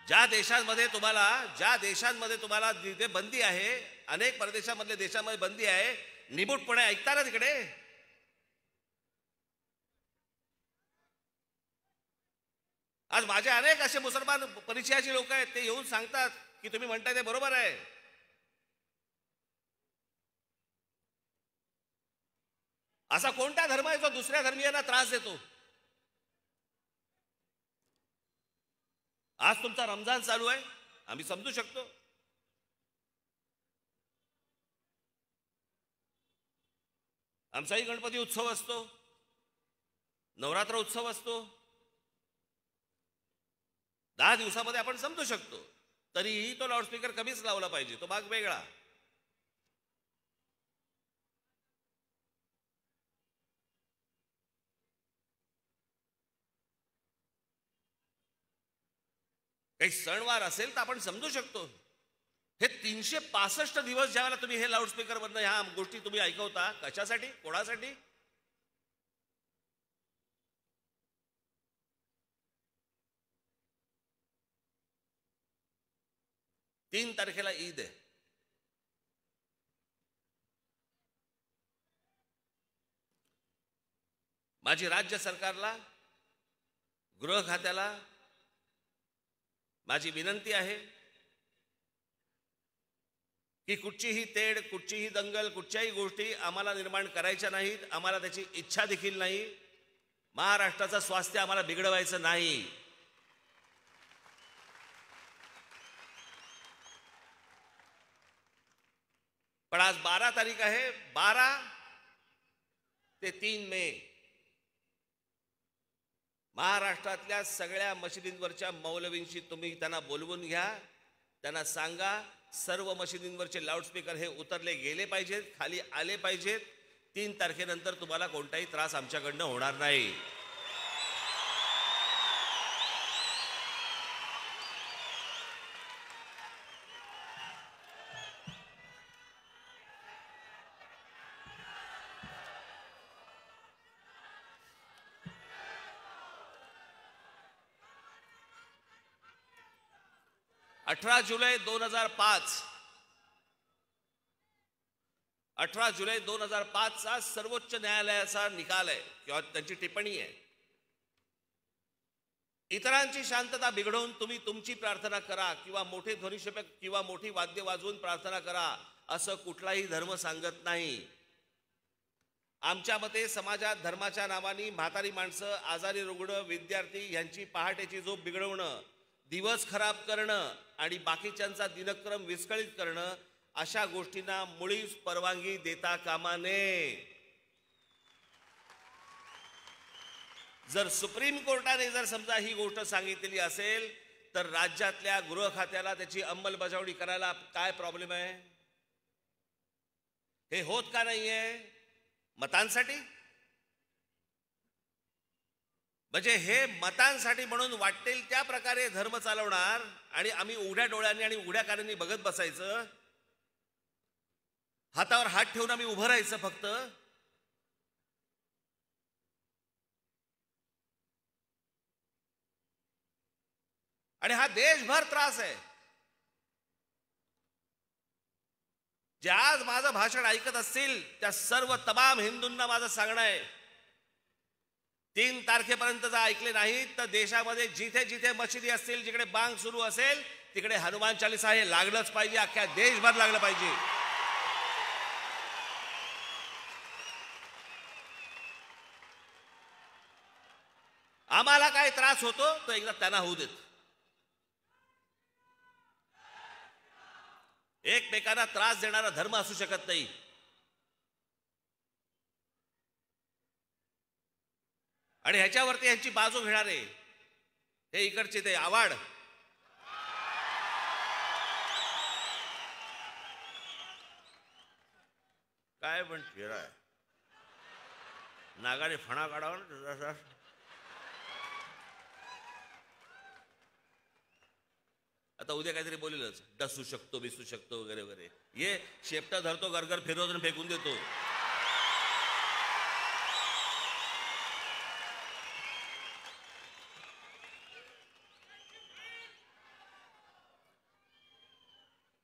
ज्या देशांमध्ये तुम्हाला तिथे बंदी आहे, अनेक परदेशामधल्या देशांमध्ये बंदी आहे, निमूटपणे ऐकता ना तिकडे. आज माझे अनेक असे मुसलमान परिचयाचे लोक आहेत, ते येऊन सांगतात की तुम्ही म्हणताय ते बरोबर आहे. असा कोणता धर्म आहे जो दुसऱ्या धर्मीयांना त्रास देतो? आज तुमचा रमजान चालू आहे, आम्ही समजू शकतो. आमचाही गणपती उत्सव असतो, नवरात्र उत्सव असतो, 10 दिवसामध्ये आपण समजू शकतो. तरीही तो लाऊडस्पीकर कमीच लावला पाहिजे, तो भाग वेगळा. काही सणवार असेल तर आपण समजू शकतो. हे 365 दिवस ज्यावेळेला तुम्ही हे लाऊडस्पीकर मधनं ह्या गोष्टी तुम्ही ऐकवता, कशासाठी, कोणासाठी? 3 तारखेला ईद आहे. माझी राज्य सरकारला, गृह खात्याला माझी विनंती आहे की कुठचीही तेढ, कुठचीही दंगल, कुठच्याही गोष्टी आम्हाला निर्माण करायच्या नाहीत. आम्हाला त्याची इच्छा देखील नाही. महाराष्ट्राचं स्वास्थ्य आम्हाला बिघडवायचं नाही. पण आज 12 तारीख आहे. 12 ते 3 मे महाराष्ट्रातल्या सगळ्या मशिदींवरच्या मौलवींशी तुम्ही त्यांना बोलवून घ्या. त्यांना सांगा सर्व मशिदींवरचे लाऊडस्पीकर हे उतरले गेले पाहिजेत, खाली आले पाहिजेत. 3 तारखेनंतर तुम्हाला कोणताही त्रास आमच्याकडनं होणार नाही. अठरा जुलै 2005 चा सर्वोच्च न्यायालयाचा निकाल आहे किंवा त्यांची टिप्पणी आहे. इतरांची शांतता बिघडवून तुम्ही तुमची प्रार्थना करा किंवा मोठे ध्वनिक्षेपक किंवा मोठी वाद्य वाजवून प्रार्थना करा असं कुठलाही धर्म सांगत नाही. आमच्या मते समाजात धर्माच्या नावाने म्हातारी माणसं, आजारी रुग्ण, विद्यार्थी यांची पहाटेची झोप बिघडवणं, दिवस खराब करणं आणि बाकीच्यांचा दिनक्रम विस्कळीत करणं अशा गोष्टींना मुळीच परवानगी देता कामा नये. जर सुप्रीम कोर्टाने जर समजा ही गोष्ट सांगितलेली असेल तर राज्यातल्या गृह खात्याला त्याची अंमलबजावणी करायला काय प्रॉब्लेम आहे? हे होत का नाहीये? मतांसाठी? म्हणजे हे मतांसाठी म्हणून वाटेल त्या प्रकारे धर्म चालवणार आणि आम्ही उघड्या डोळ्यांनी आणि उघड्या कानांनी बघत बसायचं, हातावर हात ठेवून आम्ही उभं राहायचं फक्त. आणि हा देशभर त्रास आहे. जे आज माझं भाषण ऐकत असतील त्या सर्व तमाम हिंदूंना माझं सांगणं आहे, 3 तारखेपर्यंत जर ऐकले नाहीत तर देशामध्ये जिथे जिथे मशिदी असतील, जिकडे बांग सुरू असेल तिकडे हनुमान चालीसा हे लागलंच पाहिजे. अख्ख्या देशभर लागलं पाहिजे. आम्हाला काय त्रास होतो तो एकदा त्यांना होऊ देत. एकमेकांना त्रास देणारा धर्म असू शकत नाही. आणि ह्याच्यावरती यांची बाजू घेणारे हे इकडचे ते आवाड, काय पण फिराय नागाने फणा काढावा. आता उद्या काहीतरी बोलेलच, डसू शकतो बिसू शकतो वगैरे वगैरे. ये शेपटा धरतो, गरगर फिरवतो आणि फेकून देतो.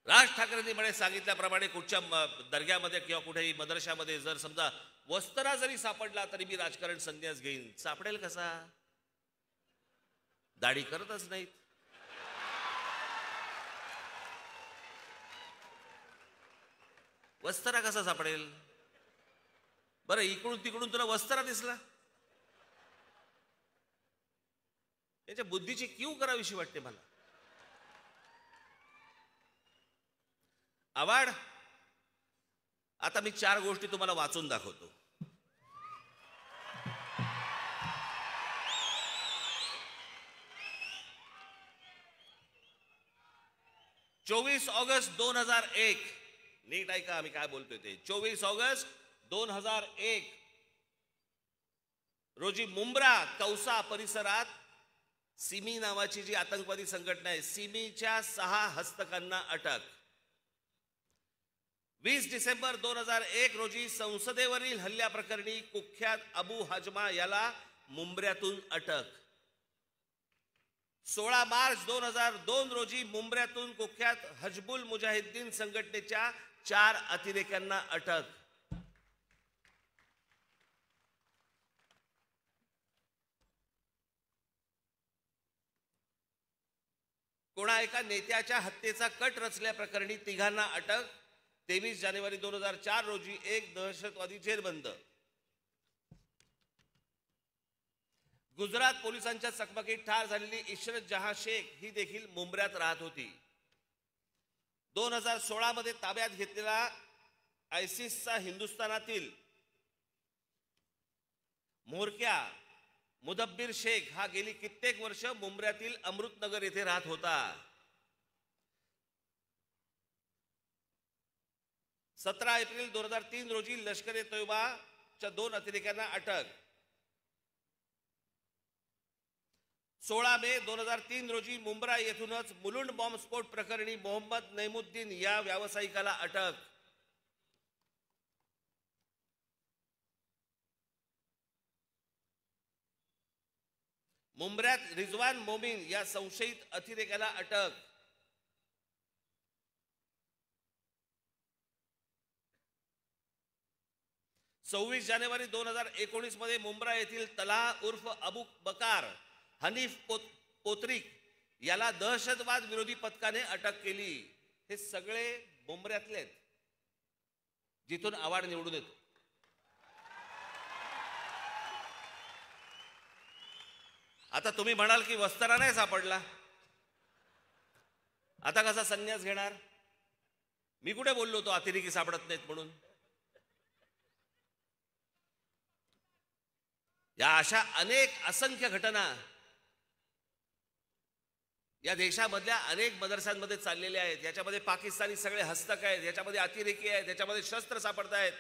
राज ठाकरेंनी म्हणे सांगितल्याप्रमाणे कुठच्या दर्ग्यामध्ये किंवा कुठेही मदरशामध्ये जर समजा वस्त्रा जरी सापडला तरी मी राजकारण संन्यास घेईन. सापडेल कसा? दाढी करतच नाहीत. वस्त्रा कसा सापडेल? बरं, इकडून तिकडून तुला वस्त्रा दिसला, याच्या बुद्धीची कीव करावीशी वाटते मला. आवाड, आता मी 4 गोष्टी तुम्हाला वाचून दाखवतो. चोवीस ऑगस्ट 2001, नीट ऐका आम्ही काय बोलतोय ते. 24 ऑगस्ट 2001 रोजी मुंब्रा कौसा परिसरात सिमी नावाची जी आतंकवादी संघटना आहे, सिमीच्या 6 हस्तकांना अटक. 20 डिसेंबर 2001 रोजी संसदेवरील हल्ल्याप्रकरणी कुख्यात अबू हाजमा याला मुंब्र्यातून अटक. 16 मार्च 2002 रोजी मुंब्र्यातून कुख्यात हजबुल मुजाहिद्दीन संघटनेच्या 4 अतिरेक्यांना अटक. कोणा एका नेत्याच्या हत्येचा कट रचल्याप्रकरणी 3घांना अटक. 23 जानेवारी 2004 रोजी एक दहशतवादी जेरबंद. गुजरात पोलिसांच्या चकमकीत ठार झालेली इशरत जहां शेख ही देखील मुंब्र्यात राहत होती. 2016 मध्ये ताब्यात घेतलेला आयसिसचा हिंदुस्थानातील म्होरक्या मुदब्बिर शेख हा गेली कित्येक वर्ष मुंब्र्यातील अमृतनगर येथे राहत होता. 17 एप्रिल 2003 रोजी लष्कर-ए तोयबाच्या 2 अतिरेक्यांना अटक. 16 मे 2003 रोजी मुंब्रा येथूनच मुलुंड बॉम्बस्फोट प्रकरणी मोहम्मद नैमुद्दीन या व्यावसायिकाला अटक. मुंब्र्यात रिजवान मोमीन या संशयित अतिरेक्याला अटक. सव्वीस जानेवारी 2019 मध्ये मुंब्रा येथील तलाह उर्फ अबू बकार हनीफ पोत्रिक याला दहशतवाद विरोधी पथकाने अटक केली. हे सगळे मुंब्र्यातले आहेत जिथून आवाड निवडून येतो. आता तुम्ही म्हणाल की वस्त्रा नाही सापडला, आता कसा संन्यास घेणार? मी कुठे बोललो तो अतिरेकी सापडत नाहीत म्हणून? या अशा अनेक असंख्य घटना या देशामधल्या अनेक मदरसांमध्ये चाललेल्या आहेत. याच्यामध्ये पाकिस्तानी सगळे हस्तक आहेत, याच्यामध्ये अतिरेकी आहेत, याच्यामध्ये शस्त्र सापडत आहेत.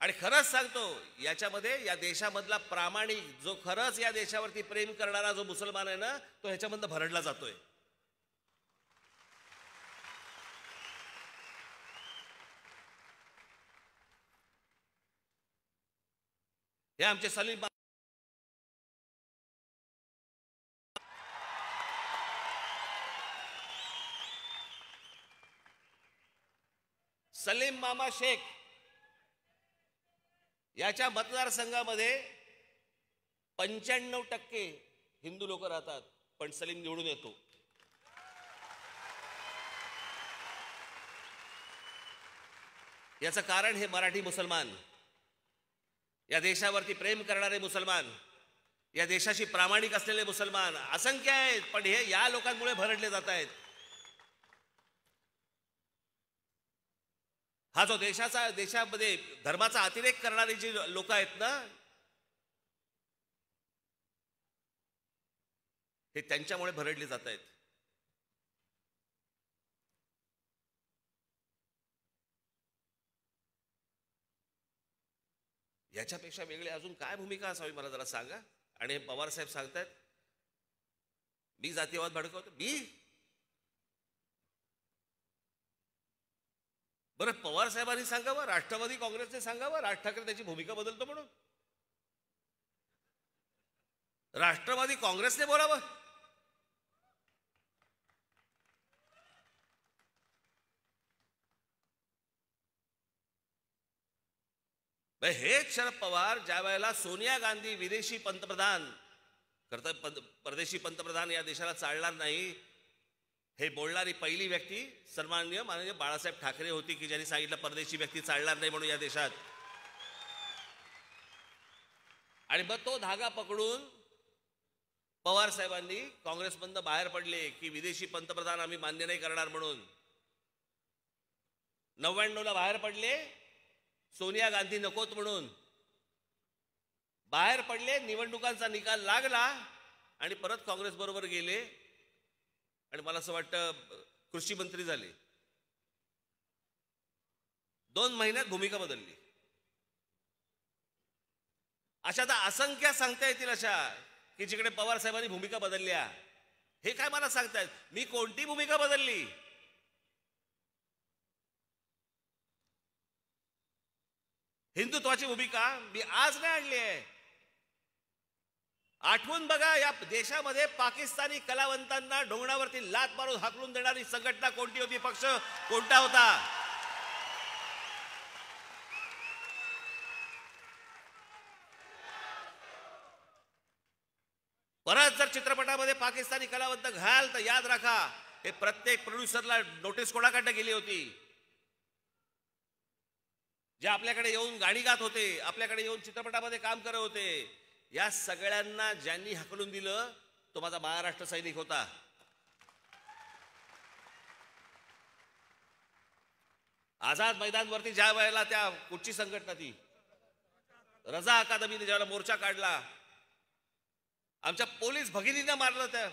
आणि खरंच सांगतो, याच्यामध्ये या देशामधला प्रामाणिक जो खरंच या देशावरती प्रेम करणारा जो मुसलमान आहे ना, तो ह्याच्यामधनं भरडला जातोय. हे आमचे सलीम मामा शेख याच्या मतदारसंघामध्ये 95% हिंदू लोक राहतात, पण सलीम निवडून येतो. याचं कारण हे मराठी मुसलमान, या देशावरती प्रेम करणारे मुसलमान, या देशाशी प्रामाणिक असलेले मुसलमान असंख्य आहेत, पण हे या लोकांमुळे भरडले जात आहेत. हा जो देशामध्ये धर्माचा अतिरेक करणारी जी लोक आहेत ना, हे त्यांच्यामुळे भरडले जात आहेत. याच्यापेक्षा वेगळी अजून काय भूमिका असावी मला जरा सांगा. आणि पवार साहेब सांगतात मी जातीयवाद भडकवतो. बरं, पवार साहेबांनी सांगावं, राष्ट्रवादी काँग्रेसने सांगावं राज ठाकरे त्याची भूमिका बदलतो म्हणून. राष्ट्रवादी काँग्रेसने बोलावं. हेच शरद पवार ज्या वेळेला सोनिया गांधी विदेशी पंतप्रधान परदेशी पंतप्रधान या देशाला चालणार नाही हे बोलणारी पहिली व्यक्ती सन्माननीय माननीय बाळासाहेब ठाकरे होती, की ज्यांनी सांगितलं परदेशी व्यक्ती चालणार नाही म्हणून या देशात. आणि मग तो धागा पकडून पवार साहेबांनी काँग्रेसमधनं बाहेर पडले की विदेशी पंतप्रधान आम्ही मान्य नाही करणार म्हणून. 99ला बाहेर पडले, सोनिया गांधी नकोत म्हणून बाहेर पडले. निवडणुकांचा निकाल लागला आणि परत काँग्रेस बरोबर गेले आणि मला असं वाटतं कृषी मंत्री झाले. 2 महिन्यात भूमिका बदलली. अशा तर असंख्य सांगता येतील अशा की जिकडे पवार साहेबांनी भूमिका बदलल्या. हे काय मला सांगतायत मी कोणती भूमिका बदलली? हिंदुत्वाची भूमिका मी आज नाही आणली आहे. आठवून बघा, या देशामध्ये पाकिस्तानी कलावंतांना ढोंगणावरती लात मारून हाकलून देणारी संघटना कोणती होती, पक्ष कोणता होता? परत जर चित्रपटामध्ये पाकिस्तानी कलावंत घाल तर याद राखा हे प्रत्येक प्रोड्युसरला नोटीस कोणाकडे गेली होती? जे आपल्याकडे येऊन गाणी गात होते, आपल्याकडे येऊन चित्रपटामध्ये काम करत होते, या सगळ्यांना ज्यांनी हकलून दिलं तो माझा महाराष्ट्र सैनिक होता. आझाद मैदानवरती ज्या वेळेला त्या कुठची संघटना ती रजा अकादमीने ज्यावेळेला मोर्चा काढला, आमच्या पोलीस भगिनींना मारलं. त्या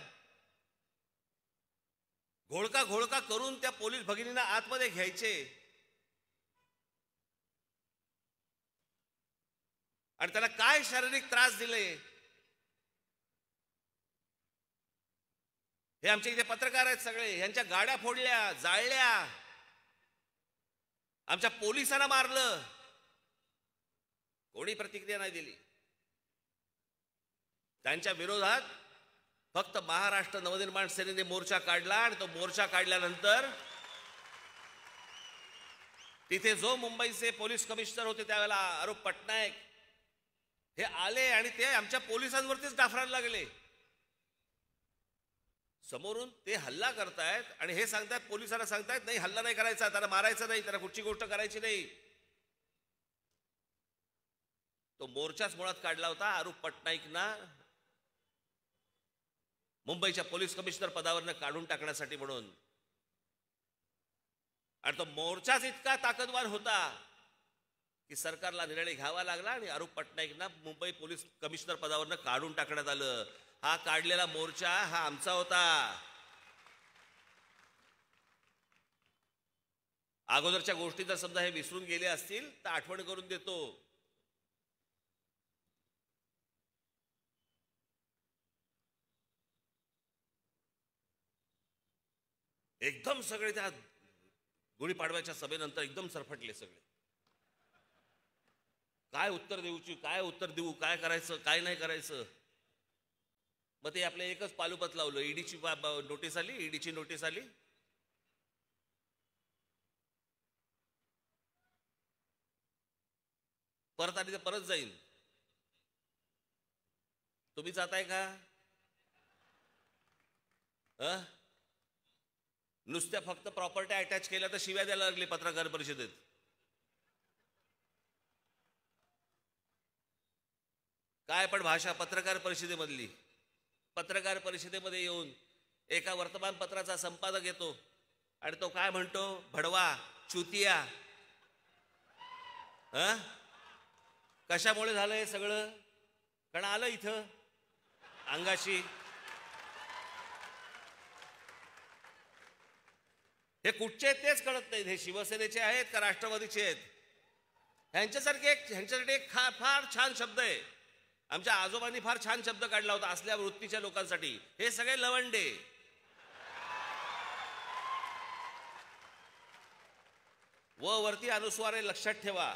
घोळका करून त्या पोलीस भगिनींना आतमध्ये घ्यायचे आणि त्याला काय शारीरिक त्रास दिले हे आमचे इथे पत्रकार आहेत सगळे. यांच्या गाड्या फोडल्या, जाळल्या, आमच्या पोलिसांना मारलं, कोणी प्रतिक्रिया नाही दिली. त्यांच्या विरोधात फक्त महाराष्ट्र नवनिर्माण सेनेने मोर्चा काढला आणि तो मोर्चा काढल्यानंतर तिथे जो मुंबईचे पोलीस कमिशनर होते त्यावेळेला आरोप पटनायक हे आले आणि ते आमच्या पोलिसांवरतीच डाफरायला लागले. समोरून ते हल्ला करतायत आणि हे सांगतायत, पोलिसांना सांगतायत नाही हल्ला नाही करायचा, त्याला मारायचं नाही, त्याला कुठची गोष्ट करायची नाही. तो मोर्चाच मुळात काढला होता अरूप पटनाईकना मुंबईच्या पोलीस कमिशनर पदावरनं काढून टाकण्यासाठी म्हणून. आणि तो मोर्चाच इतका ताकदवार होता की सरकारला निर्णय घ्यावा लागला आणि अरूप पटनाईकना मुंबई पोलीस कमिशनर पदावरनं काढून टाकण्यात आलं. हा काढलेला मोर्चा हा आमचा होता. अगोदरच्या गोष्टी जर समजा हे विसरून गेले असतील तर आठवण करून देतो. एकदम सगळे त्या गुढीपाडव्याच्या सभेनंतर एकदम सरफटले सगळे. काय उत्तर देऊ, काय करायचं, काय नाही करायचं. मग ते आपले एकच पालुपत लावलं. ईडीची नोटीस आली. परत आली तर परत जाईल. तुम्ही जाताय का? नुसत्या फक्त प्रॉपर्टी अटॅच केल्या तर शिव्या द्यायला लागले पत्रकार परिषदेत. काय पण भाषा पत्रकार परिषदेमधली. पत्रकार परिषदेमध्ये येऊन एका वर्तमानपत्राचा संपादक येतो आणि तो काय म्हणतो, भडवा, चुतिया. कशामुळे झालं हे सगळं? कारण आलं इथं अंगाशी. हे कुठचे आहेत तेच कळत नाहीत. हे शिवसेनेचे आहेत का राष्ट्रवादीचे आहेत? ह्यांच्यासाठी एक फार छान शब्द आहे. आमच्या आजोबांनी फार छान शब्द काढला होता असल्या वृत्तीच्या लोकांसाठी. हे सगळे लवंडे. वरती अनुस्वार आहे, लक्षात ठेवा.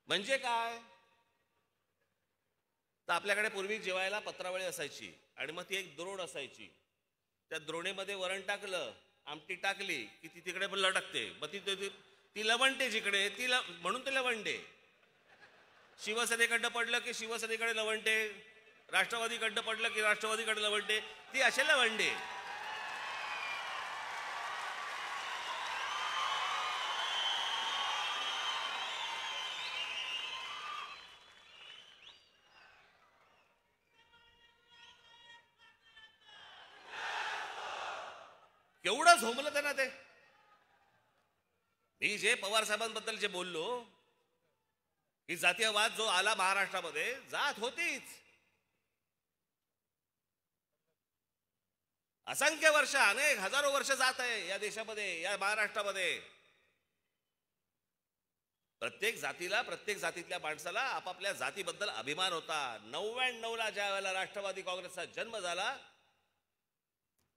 म्हणजे काय? तर आपल्याकडे पूर्वी जेवायला पत्रावळी असायची आणि मग ती एक द्रोण असायची. त्या द्रोणेमध्ये वरण टाकलं, आमटी टाकली की ती तिकडे पण लटकते. मग ती लवंडे जिकडे म्हणून ते लवंडे. शिवसेनेकडनं पडलं की शिवसेनेकडे लवंडे, राष्ट्रवादीकडनं पडलं की राष्ट्रवादीकडे लवंडे. ती असे लवंडे. केवढं झोंबलं त्यांना ते. मी जे पवार साहेबांबद्दल जे बोललो की जातीयवाद जो आला महाराष्ट्रामध्ये, जात होतीच. असंख्य वर्ष, अनेक हजारो वर्ष जात आहे या देशामध्ये, या महाराष्ट्रामध्ये. प्रत्येक जातीला, प्रत्येक जातीतल्या माणसाला आपापल्या जातीबद्दल अभिमान होता. 99ला ज्या वेळेला राष्ट्रवादी काँग्रेसचा जन्म झाला,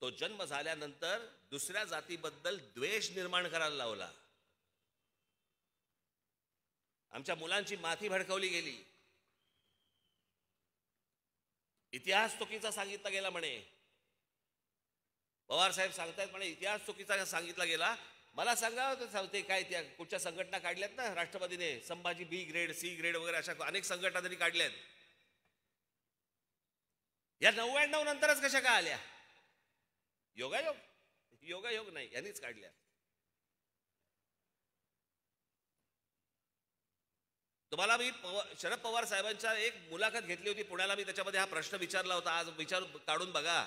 तो जन्म झाल्यानंतर दुसऱ्या जातीबद्दल द्वेष निर्माण करायला लावला. आमच्या मुलांची माथी भडकवली गेली. इतिहास चुकीचा सांगितला गेला म्हणे. पवार साहेब सांगतायत म्हणे इतिहास चुकीचा सांगितला गेला. मला सांगा ते काय, त्या कुठच्या संघटना काढल्यात ना राष्ट्रवादीने, संभाजी बी ग्रेड, सी ग्रेड वगैरे अशा अनेक संघटना त्यांनी काढल्यात. या 99 नंतरच कशा काय आल्या? योगायोग? योगायोग नाही, यांनीच काढल्या. तुम्हाला मी शरद पवार साहेबांच्या एक मुलाखत घेतली होती पुण्याला. मी त्याच्यामध्ये हा प्रश्न विचारला होता. आज काढून बघा.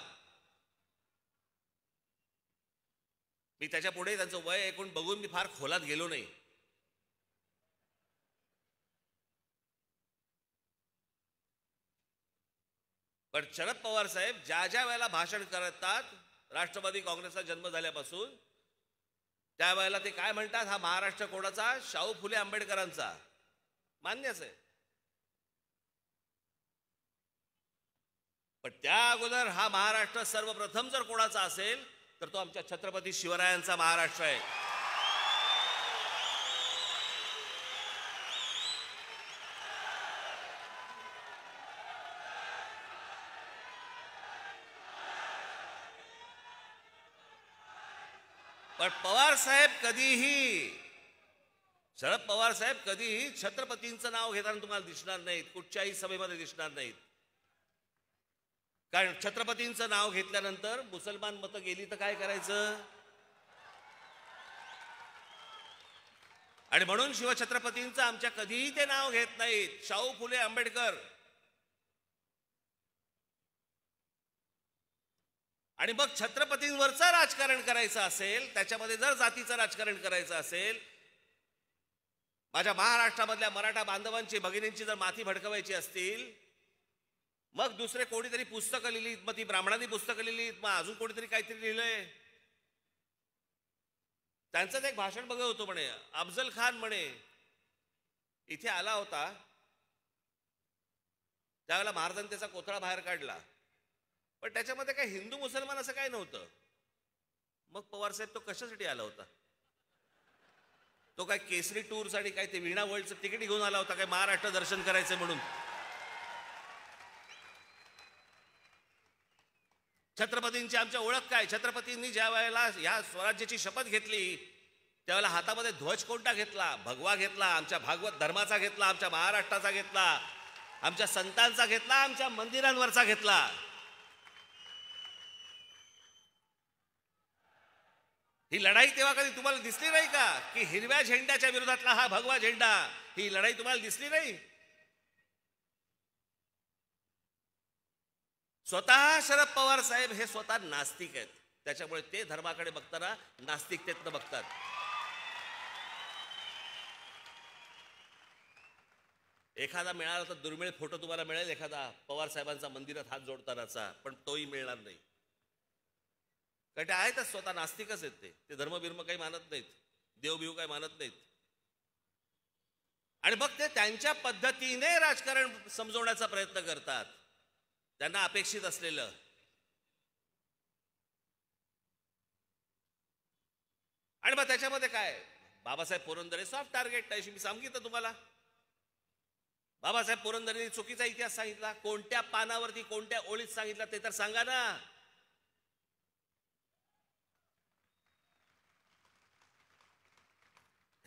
मी त्याच्या पुढे त्यांचं वय ऐकून बघून मी फार खोलात गेलो नाही. पण शरद पवार साहेब ज्या ज्या वेळेला भाषण करतात राष्ट्रवादी काँग्रेसचा जन्म झाल्यापासून, त्यावेळेला ते काय म्हणतात, हा महाराष्ट्र कोणाचा? शाहू फुले आंबेडकरांचा. मान्यच आहे. पण त्या अगोदर हा महाराष्ट्र सर्वप्रथम जर कोणाचा असेल तर तो आमच्या छत्रपती शिवरायांचा महाराष्ट्र आहे. पण पवार साहेब कधीही, शरद पवार साहेब कधीही छत्रपतींचं नाव घेताना तुम्हाला दिसणार नाहीत, कुठच्याही सभेमध्ये दिसणार नाहीत. कारण छत्रपतींचं नाव घेतल्यानंतर मुसलमान मतं गेली तर काय करायचं? आणि म्हणून शिवछत्रपतींचं आमच्या कधीही ते नाव घेत नाहीत. शाहू फुले आंबेडकर. आणि मग छत्रपतींवरचं राजकारण करायचं असेल, त्याच्यामध्ये जर जातीचं राजकारण करायचं असेल, माझ्या महाराष्ट्रामधल्या मराठा बांधवांची, भगिनींची जर माथी भडकवायची असतील, मग दुसरे कोणीतरी पुस्तकं लिहिलीत, मग ती ब्राह्मणांनी पुस्तकं लिहिलीत, मग अजून कोणीतरी काहीतरी लिहिलंय. त्यांचंच एक भाषण बघत होतो म्हणे, अफजल खान म्हणे इथे आला होता, त्यावेळेला महाराजांनी त्याचा कोथळा बाहेर काढला, पण त्याच्यामध्ये काय हिंदू मुसलमान असं काय नव्हतं. मग पवार साहेब तो कशासाठी आला होता? तो काय केसरी टूर्स आणि काय ते वीणा वर्ल्डचं तिकीट घेऊन आला होता काय महाराष्ट्र दर्शन करायचं म्हणून? छत्रपतींची आमच्या ओळख काय? छत्रपतींनी ज्या वेळेला या स्वराज्याची शपथ घेतली त्यावेळेला हातामध्ये ध्वज कोणता घेतला? भगवा घेतला, आमच्या भागवत धर्माचा घेतला, आमच्या महाराष्ट्राचा घेतला, आमच्या संतांचा घेतला, आमच्या मंदिरांवरचा घेतला. ही लढाई तेव्हा कधी तुम्हाला दिसली नाही का की हिरव्या झेंड्याच्या विरोधातला हा भगवा झेंडा, ही लढाई तुम्हाला दिसली नाही? स्वतः शरद पवार साहेब हे स्वतः नास्तिक आहेत, त्याच्यामुळे ते धर्माकडे बघताना नास्तिकतेतनं बघतात. एखादा मिळाला तर दुर्मिळ फोटो तुम्हाला मिळेल, एखादा पवार साहेबांचा मंदिरात हात जोडतानाचा, पण तोही मिळणार नाही. कारण ते आहेतच स्वतः नास्तिकच आहेत. ते धर्मबिर्म काही मानत नाहीत, देवबिव काही मानत नाहीत. आणि मग ते त्यांच्या पद्धतीने राजकारण समजवण्याचा प्रयत्न करतात, त्यांना अपेक्षित असलेलं. आणि मग त्याच्यामध्ये काय, बाबासाहेब पुरंदरे सॉफ्ट टार्गेट आहे. मी सांगितलं तुम्हाला, बाबासाहेब पुरंदरेंनी चुकीचा इतिहास सांगितला. कोणत्या पानावरती कोणत्या ओळीत सांगितला ते तर सांगा ना.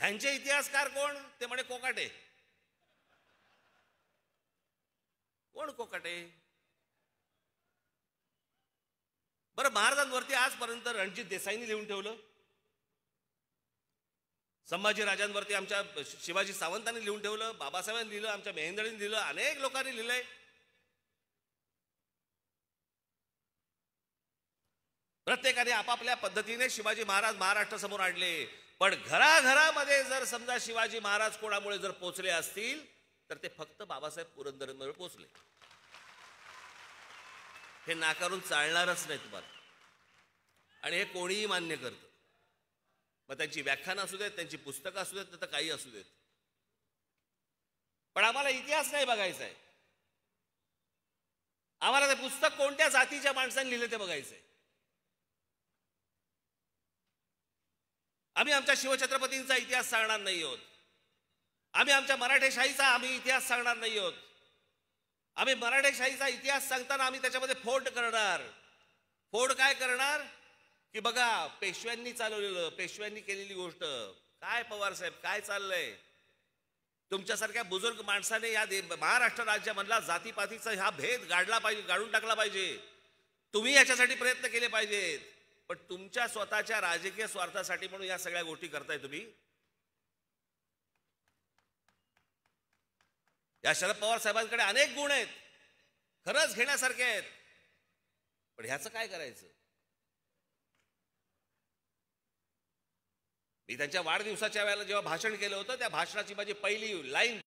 ह्यांचे इतिहासकार कोण? ते म्हणे कोकाटे. कोण कोकाटे? बरं, महाराजांवरती आजपर्यंत रणजित देसाईंनी लिहून ठेवलं, संभाजी राजांवरती आमच्या शिवाजी सावंतांनी लिहून ठेवलं, बाबासाहेबांनी लिहिलं, आमच्या मेहेंदळींनी लिहिलं, अनेक लोकांनी लिहिलंय. प्रत्येकाने आपापल्या पद्धतीने शिवाजी महाराज महाराष्ट्रासमोर आणले. पण घराघरामध्ये जर समजा शिवाजी महाराज कोणामुळे जर पोचले असतील तर ते फक्त बाबासाहेब पुरंदरेंमुळे पोचले. हे नाकारून चालणारच नाही तुम्हाला. आणि हे कोणीही मान्य करतं. मग त्यांची व्याख्यानं असू देत, त्यांची पुस्तकं असू देत, तर काही असू देत. पण आम्हाला इतिहास नाही बघायचा आहे. आम्हाला ते पुस्तक कोणत्या जातीच्या माणसांनी लिहिले ते बघायचंय. आम्ही आमच्या शिवछत्रपतींचा इतिहास सांगणार नाही आहोत. आम्ही आमच्या मराठेशाहीचा इतिहास सांगणार नाही आहोत. आम्ही मराठेशाहीचा इतिहास सांगताना आम्ही त्याच्यामध्ये फोड करणार. फोड काय करणार की बघा पेशव्यांनी चालवलेलं, पेशव्यांनी केलेली गोष्ट. काय पवार साहेब काय चाललंय? तुमच्यासारख्या बुजुर्ग माणसाने या महाराष्ट्र राज्यामधला जातीपातीचा हा भेद गाडला पाहिजे, गाडून टाकला पाहिजे. तुम्ही याच्यासाठी प्रयत्न केले पाहिजेत. पण तुमच्या स्वतःच्या राजकीय स्वार्थासाठी म्हणून या सगळ्या गोष्टी करताय तुम्ही. या शरद पवार साहेबांकडे अनेक गुण आहेत, खरंच घेण्यासारखे आहेत. पण ह्याचं काय करायचं? मी त्यांच्या वाढदिवसाच्या वेळेला जेव्हा भाषण केलं होतं त्या भाषणाची माझी पहिली लाईन